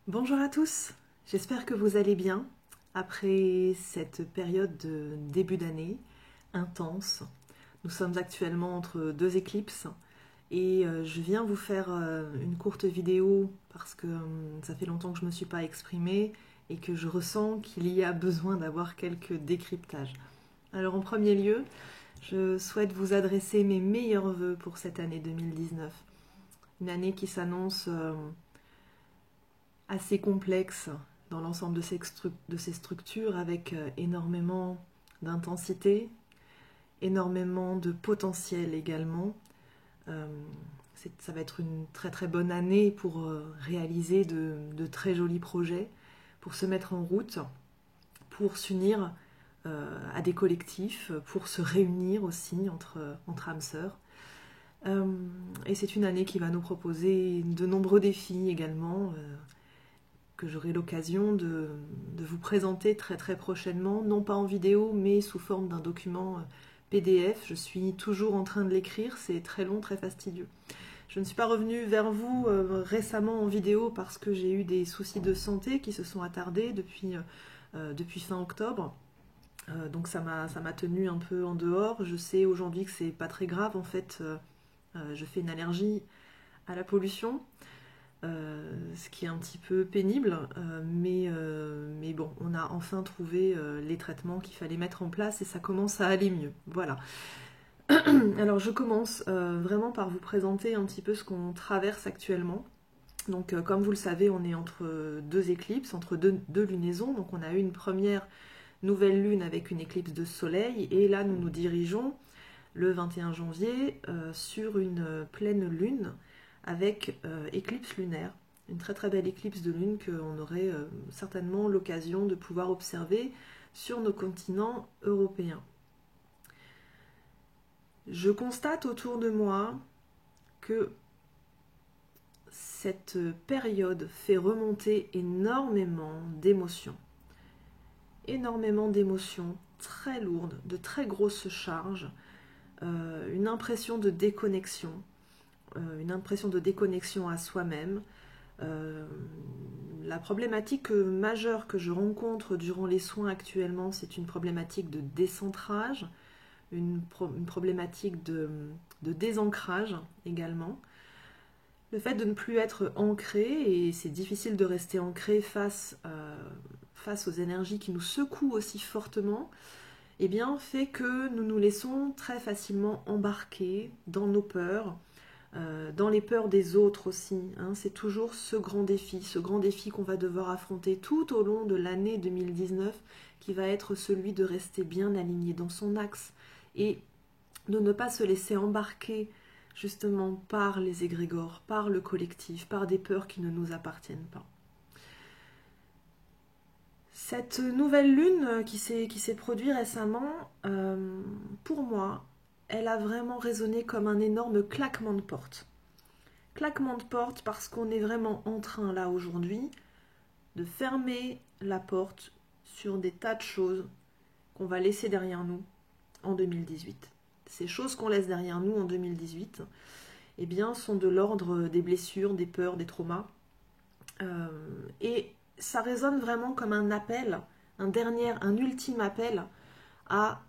Bonjour à tous, j'espère que vous allez bien après cette période de début d'année intense. Nous sommes actuellement entre deux éclipses et je viens vous faire une courte vidéo parce que ça fait longtemps que je ne me suis pas exprimée et que je ressens qu'il y a besoin d'avoir quelques décryptages. Alors en premier lieu, je souhaite vous adresser mes meilleurs vœux pour cette année 2019. Une année qui s'annonce assez complexe dans l'ensemble de ces structures avec énormément d'intensité, énormément de potentiel également. Euh, Ça va être une très très bonne année pour réaliser de très jolis projets, pour se mettre en route, pour s'unir à des collectifs, pour se réunir aussi entre âmes sœurs. Et c'est une année qui va nous proposer de nombreux défis également, que j'aurai l'occasion de vous présenter très très prochainement, non pas en vidéo, mais sous forme d'un document PDF. Je suis toujours en train de l'écrire, c'est très long, très fastidieux. Je ne suis pas revenue vers vous récemment en vidéo parce que j'ai eu des soucis de santé qui se sont attardés depuis fin octobre. Donc ça m'a tenu un peu en dehors. Je sais aujourd'hui que c'est pas très grave en fait. Je fais une allergie à la pollution. Ce qui est un petit peu pénible, mais bon, on a enfin trouvé les traitements qu'il fallait mettre en place et ça commence à aller mieux. Voilà. Alors je commence vraiment par vous présenter un petit peu ce qu'on traverse actuellement. Donc comme vous le savez, on est entre deux éclipses, entre deux lunaisons. Donc on a eu une première nouvelle lune avec une éclipse de soleil et là nous nous dirigeons le 21 janvier sur une pleine lune avec éclipse lunaire. Une très très belle éclipse de lune qu'on aurait certainement l'occasion de pouvoir observer sur nos continents européens. Je constate autour de moi que cette période fait remonter énormément d'émotions très lourdes, de très grosses charges, une impression de déconnexion, à soi-même. La problématique majeure que je rencontre durant les soins actuellement, c'est une problématique de décentrage, une problématique de désancrage également. Le fait de ne plus être ancré, et c'est difficile de rester ancré face aux énergies qui nous secouent aussi fortement, eh bien, fait que nous nous laissons très facilement embarquer dans nos peurs, dans les peurs des autres aussi. Hein. C'est toujours ce grand défi qu'on va devoir affronter tout au long de l'année 2019, qui va être celui de rester bien aligné dans son axe et de ne pas se laisser embarquer justement par les égrégores, par le collectif, par des peurs qui ne nous appartiennent pas. Cette nouvelle lune qui s'est produite récemment, pour moi, elle a vraiment résonné comme un énorme claquement de porte. Claquement de porte parce qu'on est vraiment en train, là, aujourd'hui, de fermer la porte sur des tas de choses qu'on va laisser derrière nous en 2018. Ces choses qu'on laisse derrière nous en 2018, eh bien, sont de l'ordre des blessures, des peurs, des traumas. Et ça résonne vraiment comme un appel, un ultime appel à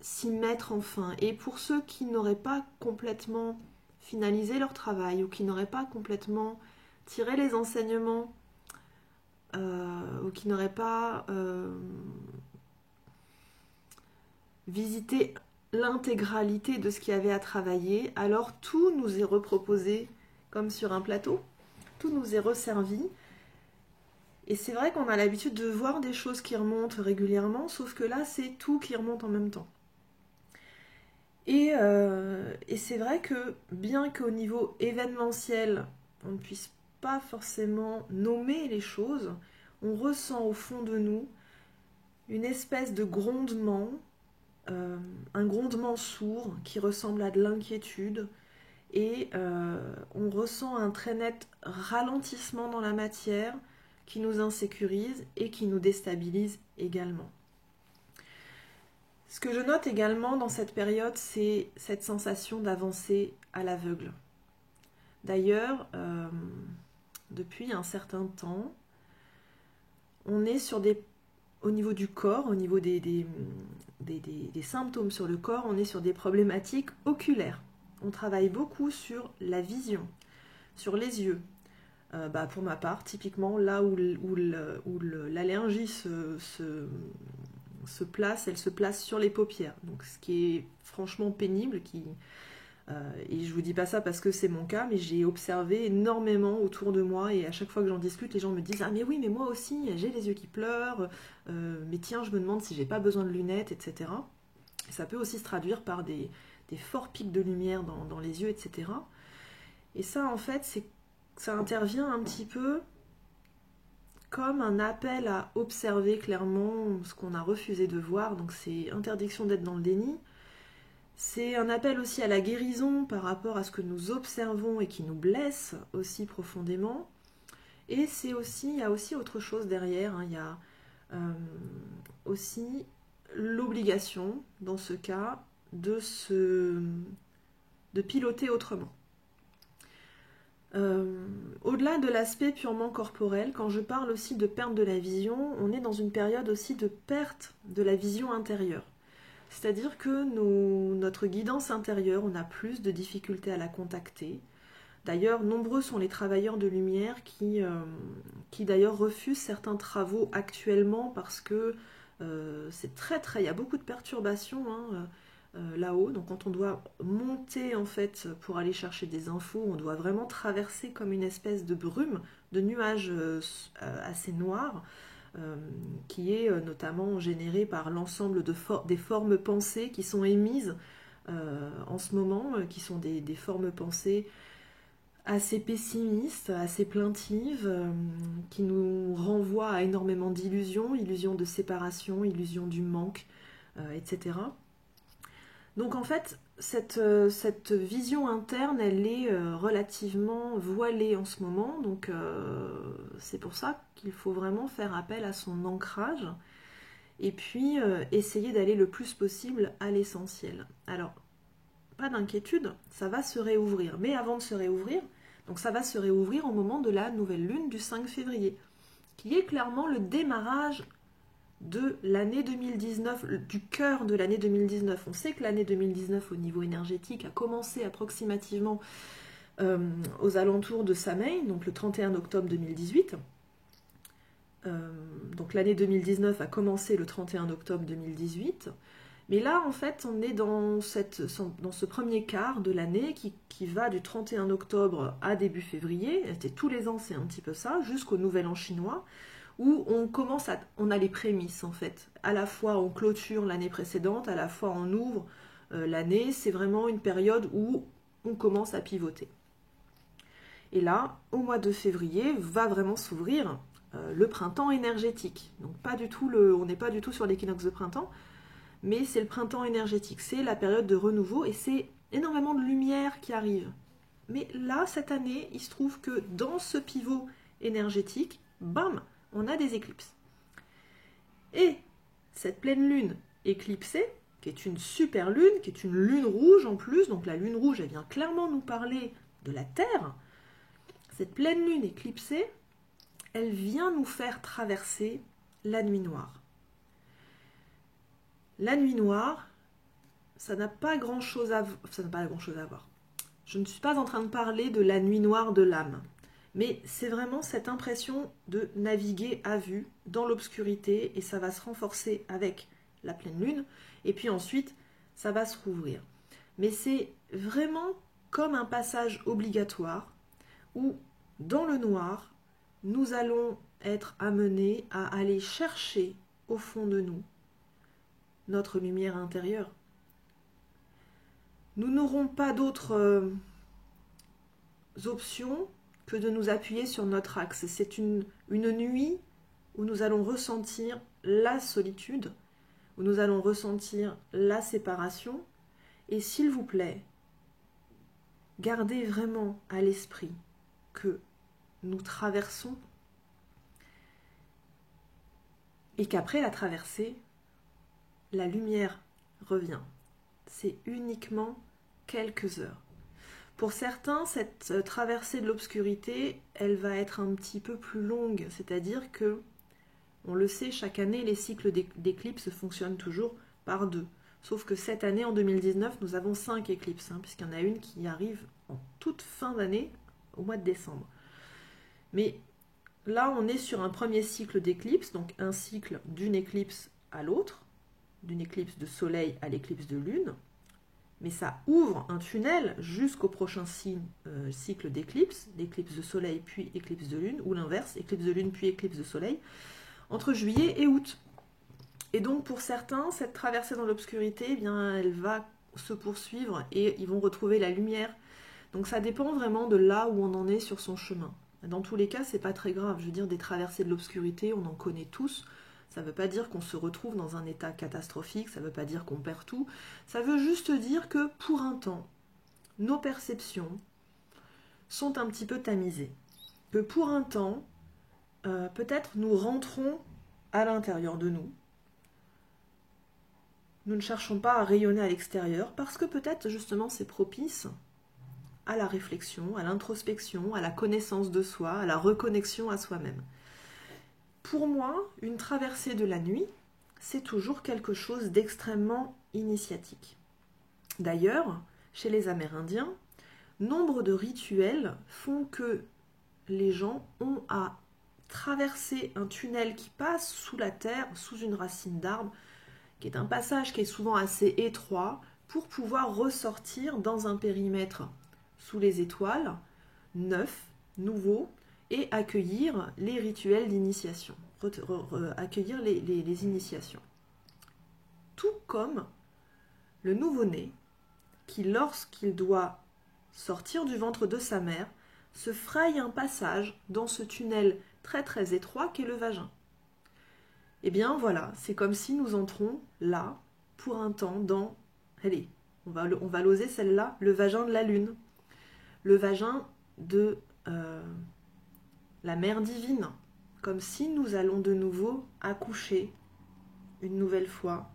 s'y mettre enfin. Et pour ceux qui n'auraient pas complètement finalisé leur travail ou qui n'auraient pas complètement tiré les enseignements ou qui n'auraient pas visité l'intégralité de ce qu'il y avait à travailler, alors tout nous est reproposé comme sur un plateau, tout nous est resservi. Et c'est vrai qu'on a l'habitude de voir des choses qui remontent régulièrement, sauf que là, c'est tout qui remonte en même temps. Et c'est vrai que bien qu'au niveau événementiel, on ne puisse pas forcément nommer les choses, on ressent au fond de nous une espèce de grondement, un grondement sourd qui ressemble à de l'inquiétude, et on ressent un très net ralentissement dans la matière qui nous insécurise et qui nous déstabilise également. Ce que je note également dans cette période, c'est cette sensation d'avancer à l'aveugle. D'ailleurs, depuis un certain temps, on est sur au niveau du corps, au niveau des symptômes sur le corps, on est sur des problématiques oculaires. On travaille beaucoup sur la vision, sur les yeux. Pour ma part, typiquement, là où l'allergie se place, elle se place sur les paupières. Donc, ce qui est franchement pénible, et je vous dis pas ça parce que c'est mon cas, mais j'ai observé énormément autour de moi, et à chaque fois que j'en discute, les gens me disent « Ah mais oui, mais moi aussi, j'ai les yeux qui pleurent, mais tiens, je me demande si j'ai pas besoin de lunettes, etc. » Et ça peut aussi se traduire par des forts pics de lumière dans les yeux, etc. Et ça, en fait, ça intervient un petit peu comme un appel à observer clairement ce qu'on a refusé de voir, donc c'est interdiction d'être dans le déni. C'est un appel aussi à la guérison par rapport à ce que nous observons et qui nous blesse aussi profondément. Et il y a aussi autre chose derrière, hein. Il y a aussi l'obligation, dans ce cas, de piloter autrement. Au-delà de l'aspect purement corporel, quand je parle aussi de perte de la vision, on est dans une période aussi de perte de la vision intérieure. C'est-à-dire que notre guidance intérieure, on a plus de difficultés à la contacter. D'ailleurs, nombreux sont les travailleurs de lumière qui d'ailleurs refusent certains travaux actuellement parce que il y a beaucoup de perturbations, hein, là-haut. Donc quand on doit monter en fait pour aller chercher des infos, on doit vraiment traverser comme une espèce de brume, de nuages assez noirs, qui est notamment généré par l'ensemble des formes pensées qui sont émises en ce moment, qui sont des formes pensées assez pessimistes, assez plaintives, qui nous renvoient à énormément d'illusions, illusions de séparation, illusions du manque, etc. Donc en fait, cette vision interne, elle est relativement voilée en ce moment, donc c'est pour ça qu'il faut vraiment faire appel à son ancrage, et puis essayer d'aller le plus possible à l'essentiel. Alors, pas d'inquiétude, ça va se réouvrir, mais avant de se réouvrir, donc ça va se réouvrir au moment de la nouvelle lune du 5 février, qui est clairement le démarrage de l'année 2019, du cœur de l'année 2019. On sait que l'année 2019 au niveau énergétique a commencé approximativement aux alentours de Samhain, donc le 31 octobre 2018. Donc l'année 2019 a commencé le 31 octobre 2018. Mais là, en fait, on est dans ce premier quart de l'année qui va du 31 octobre à début février. Tous les ans, c'est un petit peu ça, jusqu'au Nouvel An chinois, où on a les prémices, en fait. À la fois, on clôture l'année précédente, à la fois, on ouvre l'année. C'est vraiment une période où on commence à pivoter. Et là, au mois de février, va vraiment s'ouvrir le printemps énergétique. Donc, on n'est pas du tout sur l'équinoxe de printemps, mais c'est le printemps énergétique, c'est la période de renouveau et c'est énormément de lumière qui arrive. Mais là, cette année, il se trouve que dans ce pivot énergétique, bam, on a des éclipses. Et cette pleine lune éclipsée, qui est une super lune, qui est une lune rouge en plus, donc la lune rouge, elle vient clairement nous parler de la Terre. Cette pleine lune éclipsée, elle vient nous faire traverser la nuit noire. La nuit noire, ça n'a pas grand-chose à voir. Je ne suis pas en train de parler de la nuit noire de l'âme, mais c'est vraiment cette impression de naviguer à vue dans l'obscurité, et ça va se renforcer avec la pleine lune, et puis ensuite, ça va se rouvrir. Mais c'est vraiment comme un passage obligatoire où, dans le noir, nous allons être amenés à aller chercher au fond de nous notre lumière intérieure. Nous n'aurons pas d'autres options que de nous appuyer sur notre axe. C'est une nuit où nous allons ressentir la solitude, où nous allons ressentir la séparation. Et s'il vous plaît, gardez vraiment à l'esprit que nous traversons et qu'après la traversée, la lumière revient. C'est uniquement quelques heures. Pour certains, cette traversée de l'obscurité, elle va être un petit peu plus longue, c'est-à-dire que On le sait, chaque année, les cycles d'éclipses fonctionnent toujours par 2. Sauf que cette année, en 2019, nous avons 5 éclipses, hein, puisqu'il y en a une qui arrive en toute fin d'année, au mois de décembre. Mais là, on est sur un premier cycle d'éclipse, donc un cycle d'une éclipse à l'autre, d'une éclipse de soleil à l'éclipse de lune, mais ça ouvre un tunnel jusqu'au prochain cycle d'éclipse, d'éclipse de soleil puis éclipse de lune, ou l'inverse, éclipse de lune puis éclipse de soleil, entre juillet et août. Et donc pour certains, cette traversée dans l'obscurité, eh bien, elle va se poursuivre et ils vont retrouver la lumière. Donc ça dépend vraiment de là où on en est sur son chemin. Dans tous les cas, c'est pas très grave. Je veux dire, des traversées de l'obscurité, on en connaît tous. Ça ne veut pas dire qu'on se retrouve dans un état catastrophique, ça ne veut pas dire qu'on perd tout. Ça veut juste dire que pour un temps, nos perceptions sont un petit peu tamisées. Que pour un temps, peut-être nous rentrons à l'intérieur de nous. Nous ne cherchons pas à rayonner à l'extérieur parce que peut-être justement c'est propice à la réflexion, à l'introspection, à la connaissance de soi, à la reconnexion à soi-même. Pour moi, une traversée de la nuit, c'est toujours quelque chose d'extrêmement initiatique. D'ailleurs, chez les Amérindiens, nombre de rituels font que les gens ont à traverser un tunnel qui passe sous la terre, sous une racine d'arbre, qui est un passage qui est souvent assez étroit, pour pouvoir ressortir dans un périmètre sous les étoiles, neuf, nouveau, et accueillir les rituels d'initiation, accueillir les initiations. Tout comme le nouveau-né, qui lorsqu'il doit sortir du ventre de sa mère, se fraye un passage dans ce tunnel très très étroit qu'est le vagin. Eh bien voilà, c'est comme si nous entrons là, pour un temps, dans, allez, on va l'oser celle-là, le vagin de la lune, le vagin de la mère divine, comme si nous allons de nouveau accoucher, une nouvelle fois,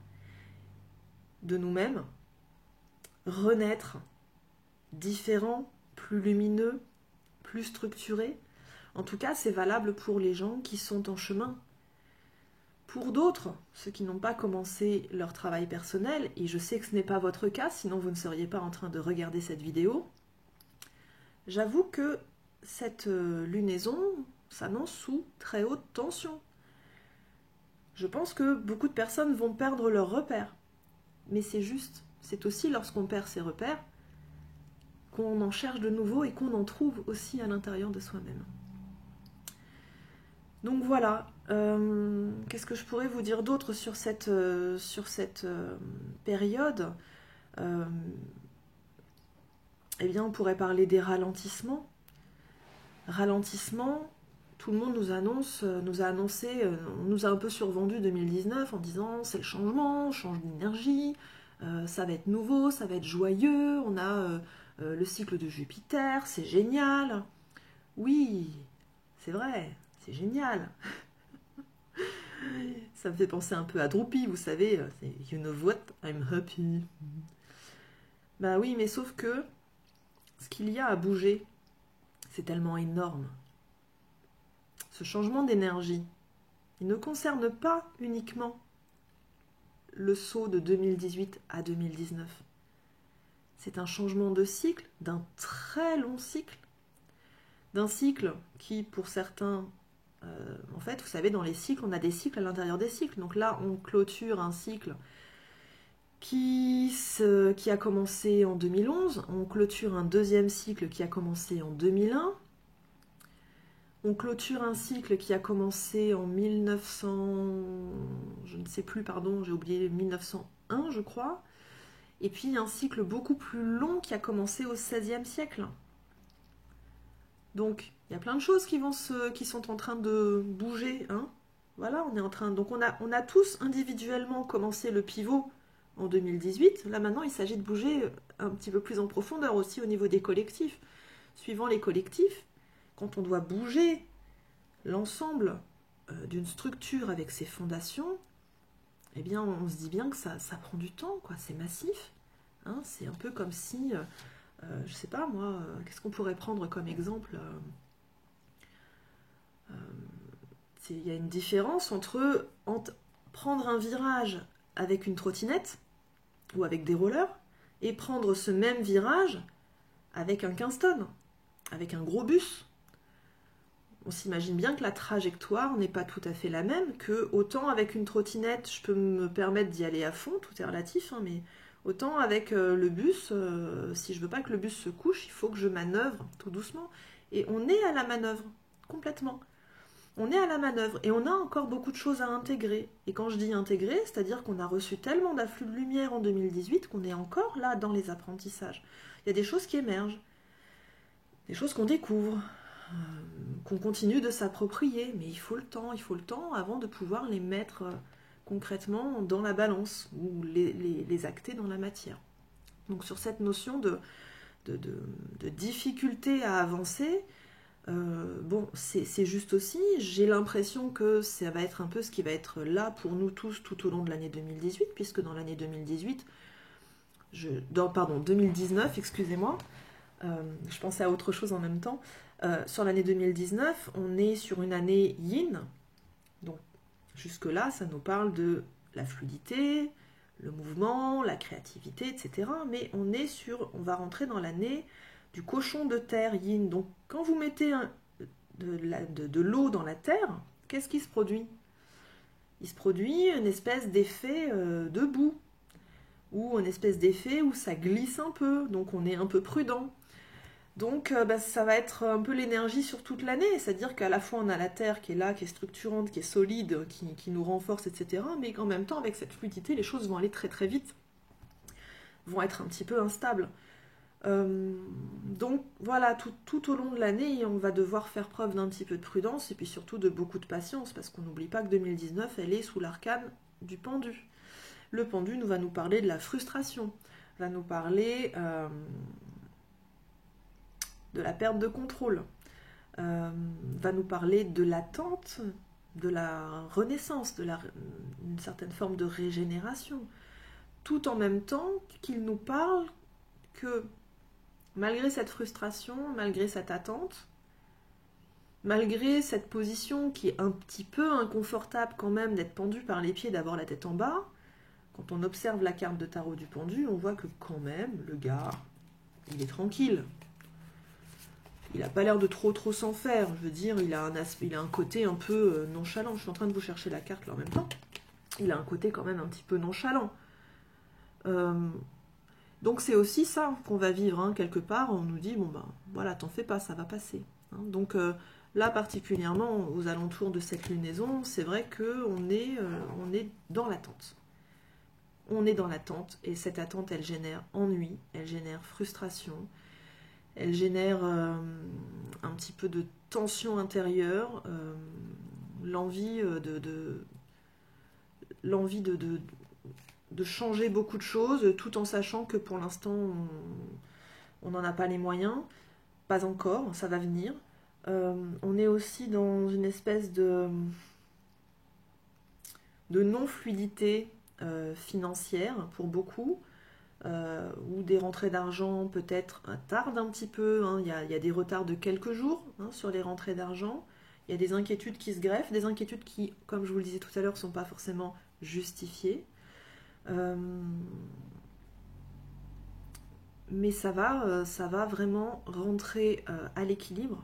de nous-mêmes, renaître, différents, plus lumineux, plus structurés. En tout cas, c'est valable pour les gens qui sont en chemin. Pour d'autres, ceux qui n'ont pas commencé leur travail personnel, et je sais que ce n'est pas votre cas, sinon vous ne seriez pas en train de regarder cette vidéo, j'avoue que cette lunaison s'annonce sous très haute tension. Je pense que beaucoup de personnes vont perdre leurs repères. Mais c'est juste, c'est aussi lorsqu'on perd ses repères qu'on en cherche de nouveau et qu'on en trouve aussi à l'intérieur de soi-même. Donc voilà, qu'est-ce que je pourrais vous dire d'autre sur cette période? Eh bien, on pourrait parler des ralentissements. Ralentissement, tout le monde nous a annoncé, on nous a un peu survendu 2019 en disant c'est le changement, on change d'énergie, ça va être nouveau, ça va être joyeux, on a le cycle de Jupiter, c'est génial. Oui, c'est vrai, c'est génial. Ça me fait penser un peu à Droopy, vous savez, c'est You know what, I'm happy. Bah oui, mais sauf que ce qu'il y a à bouger, c'est tellement énorme. Ce changement d'énergie, il ne concerne pas uniquement le saut de 2018 à 2019. C'est un changement de cycle, d'un très long cycle, d'un cycle qui, pour certains, en fait, vous savez, dans les cycles, on a des cycles à l'intérieur des cycles. Donc là, on clôture un cycle qui a commencé en 2011, on clôture un deuxième cycle qui a commencé en 2001, on clôture un cycle qui a commencé en 1900, je ne sais plus, pardon, j'ai oublié, 1901 je crois, et puis un cycle beaucoup plus long qui a commencé au XVIe siècle. Donc il y a plein de choses qui sont en train de bouger, hein. Voilà, donc on a tous individuellement commencé le pivot en 2018, là maintenant il s'agit de bouger un petit peu plus en profondeur aussi au niveau des collectifs. Suivant les collectifs, quand on doit bouger l'ensemble d'une structure avec ses fondations, eh bien on se dit bien que ça prend du temps, quoi. C'est massif. Hein, c'est un peu comme si, je sais pas moi, qu'est-ce qu'on pourrait prendre comme exemple il y a une différence entre prendre un virage avec une trottinette ou avec des rollers et prendre ce même virage avec un 15 tonnes, avec un gros bus. On s'imagine bien que la trajectoire n'est pas tout à fait la même, que autant avec une trottinette, je peux me permettre d'y aller à fond, tout est relatif, hein, mais autant avec le bus, si je veux pas que le bus se couche, il faut que je manœuvre tout doucement. Et on est à la manœuvre, complètement. On est à la manœuvre et on a encore beaucoup de choses à intégrer. Et quand je dis intégrer, c'est-à-dire qu'on a reçu tellement d'afflux de lumière en 2018 qu'on est encore là dans les apprentissages. Il y a des choses qui émergent, des choses qu'on découvre, qu'on continue de s'approprier, mais il faut le temps avant de pouvoir les mettre concrètement dans la balance ou les acter dans la matière. Donc sur cette notion de difficulté à avancer, bon, c'est juste aussi, j'ai l'impression que ça va être un peu ce qui va être là pour nous tous tout au long de l'année 2018, puisque dans l'année 2018, 2019, excusez-moi, je pensais à autre chose en même temps. Sur l'année 2019, on est sur une année yin. Donc, jusque-là, ça nous parle de la fluidité, le mouvement, la créativité, etc. Mais on va rentrer dans l'année du cochon de terre yin. Donc, quand vous mettez de l'eau dans la terre, qu'est-ce qui se produit? Il se produit une espèce d'effet de boue, ou une espèce d'effet où ça glisse un peu, donc on est un peu prudent. Donc ça va être un peu l'énergie sur toute l'année, c'est-à-dire qu'à la fois on a la terre qui est là, qui est structurante, qui est solide, qui nous renforce, etc. Mais qu'en même temps, avec cette fluidité, les choses vont aller très très vite, vont être un petit peu instables. Donc voilà, tout au long de l'année, on va devoir faire preuve d'un petit peu de prudence et puis surtout de beaucoup de patience, parce qu'on n'oublie pas que 2019, elle est sous l'arcane du pendu. Le pendu va nous parler de la frustration, va nous parler de la perte de contrôle, va nous parler de l'attente, de la renaissance, d'une certaine forme de régénération, tout en même temps qu'il nous parle que malgré cette frustration, malgré cette attente, malgré cette position qui est un petit peu inconfortable quand même d'être pendu par les pieds, d'avoir la tête en bas, quand on observe la carte de tarot du pendu, on voit que quand même, le gars, il est tranquille. Il n'a pas l'air de trop s'en faire. Je veux dire, il a un côté un peu nonchalant. Je suis en train de vous chercher la carte là en même temps. Il a un côté quand même un petit peu nonchalant. Donc c'est aussi ça qu'on va vivre, hein, quelque part. On nous dit, bon ben voilà, t'en fais pas, ça va passer. Hein. Donc là particulièrement, aux alentours de cette lunaison, c'est vrai qu'on est dans l'attente. On est dans l'attente, et cette attente, elle génère ennui, elle génère frustration, elle génère un petit peu de tension intérieure, l'envie de changer beaucoup de choses, tout en sachant que pour l'instant, on n'en a pas les moyens, pas encore, ça va venir. On est aussi dans une espèce de non-fluidité financière pour beaucoup, où des rentrées d'argent peut-être tardent un petit peu, hein. Il y a des retards de quelques jours, hein, sur les rentrées d'argent. Il y a des inquiétudes qui se greffent, des inquiétudes qui, comme je vous le disais tout à l'heure, ne sont pas forcément justifiées. Mais ça va vraiment rentrer à l'équilibre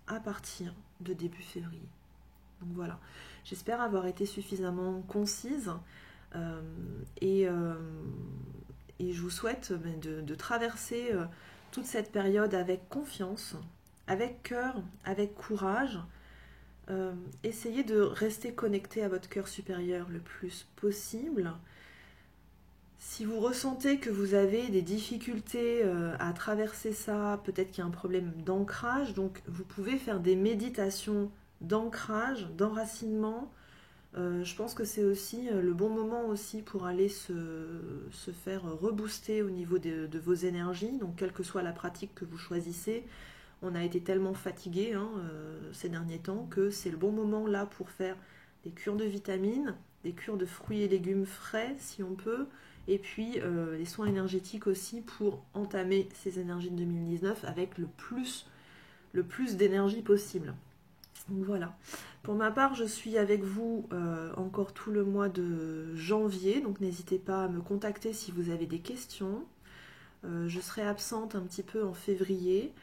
à partir de début février. Donc voilà, j'espère avoir été suffisamment concise, et je vous souhaite de traverser toute cette période avec confiance, avec cœur, avec courage. Essayez de rester connecté à votre cœur supérieur le plus possible. Si vous ressentez que vous avez des difficultés à traverser ça, peut-être qu'il y a un problème d'ancrage, donc vous pouvez faire des méditations d'ancrage, d'enracinement. Je pense que c'est aussi le bon moment aussi pour aller se faire rebooster au niveau de vos énergies. Donc quelle que soit la pratique que vous choisissez, on a été tellement fatigué, hein, ces derniers temps, que c'est le bon moment là pour faire des cures de vitamines, des cures de fruits et légumes frais si on peut, et puis les soins énergétiques aussi pour entamer ces énergies de 2019 avec le plus d'énergie possible. Donc voilà. Pour ma part, je suis avec vous encore tout le mois de janvier, donc n'hésitez pas à me contacter si vous avez des questions. Je serai absente un petit peu en février,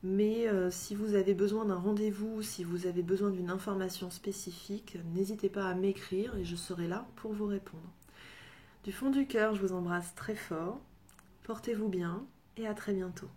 mais si vous avez besoin d'un rendez-vous, si vous avez besoin d'une information spécifique, n'hésitez pas à m'écrire et je serai là pour vous répondre. Du fond du cœur, je vous embrasse très fort, portez-vous bien et à très bientôt.